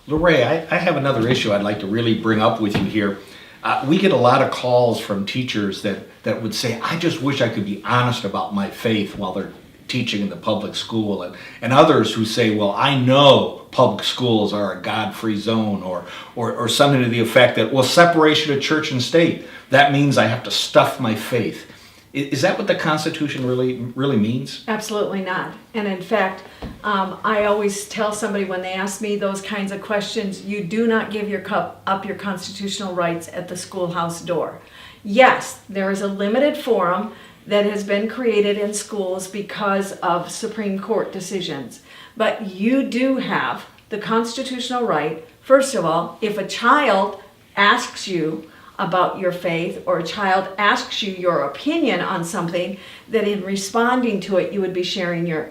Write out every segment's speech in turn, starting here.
LaRae, I have another issue I'd like to really bring up with you here. We get a lot of calls from teachers that would say, I just wish I could be honest about my faith while they're teaching in the public school, and others who say, well, I know public schools are a God-free zone, or something to the effect that, well, separation of church and state, that means I have to stuff my faith. Is that what the Constitution really means? Absolutely not. And in fact, I always tell somebody when they ask me those kinds of questions, you do not give up your constitutional rights at the schoolhouse door. Yes, there is a limited forum that has been created in schools because of Supreme Court decisions. But you do have the constitutional right, first of all, if a child asks you about your faith, or a child asks you your opinion on something, that in responding to it you would be sharing your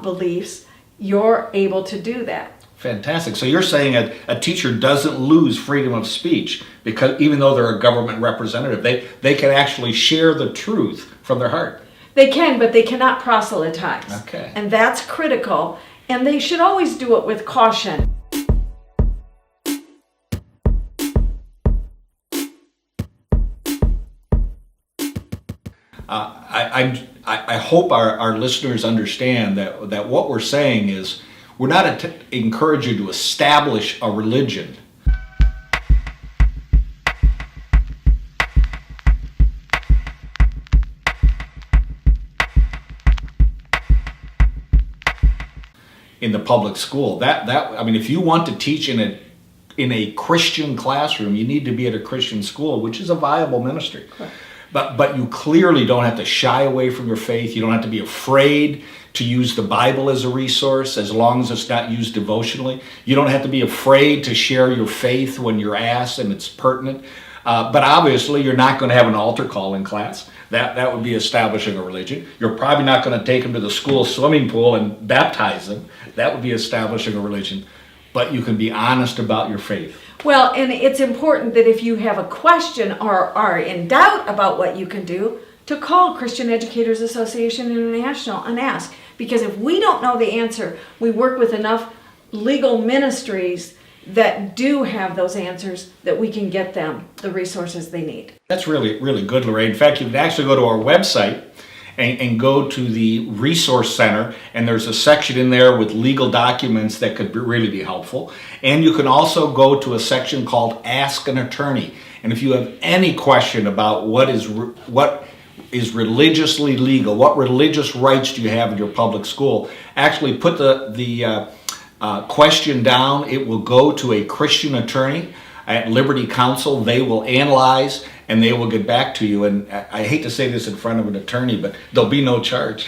beliefs, you're able to do that. Fantastic. So you're saying a teacher doesn't lose freedom of speech, because even though they're a government representative, they can actually share the truth from their heart. They can, but they cannot proselytize. Okay. And that's critical, and they should always do it with caution. I hope our listeners understand that what we're saying is we're not encouraging you to establish a religion. In the public school, if you want to teach in a Christian classroom, you need to be at a Christian school, which is a viable ministry. Correct. But you clearly don't have to shy away from your faith. You don't have to be afraid to use the Bible as a resource, as long as it's not used devotionally. You don't have to be afraid to share your faith when you're asked and it's pertinent. But obviously, you're not going to have an altar call in class. That would be establishing a religion. You're probably not going to take them to the school swimming pool and baptize them. That would be establishing a religion. But you can be honest about your faith. Well, and it's important that if you have a question or are in doubt about what you can do, to call Christian Educators Association International and ask. Because if we don't know the answer, we work with enough legal ministries that do have those answers that we can get them the resources they need. That's really, really good, LaRae. In fact, you can actually go to our website and go to the Resource Center, and there's a section in there with legal documents that could really be helpful. And you can also go to a section called Ask an Attorney. And if you have any question about what is religiously legal, what religious rights do you have in your public school, actually put the question down. It will go to a Christian attorney at Liberty Counsel. They will analyze and they will get back to you. And I hate to say this in front of an attorney, but there'll be no charge.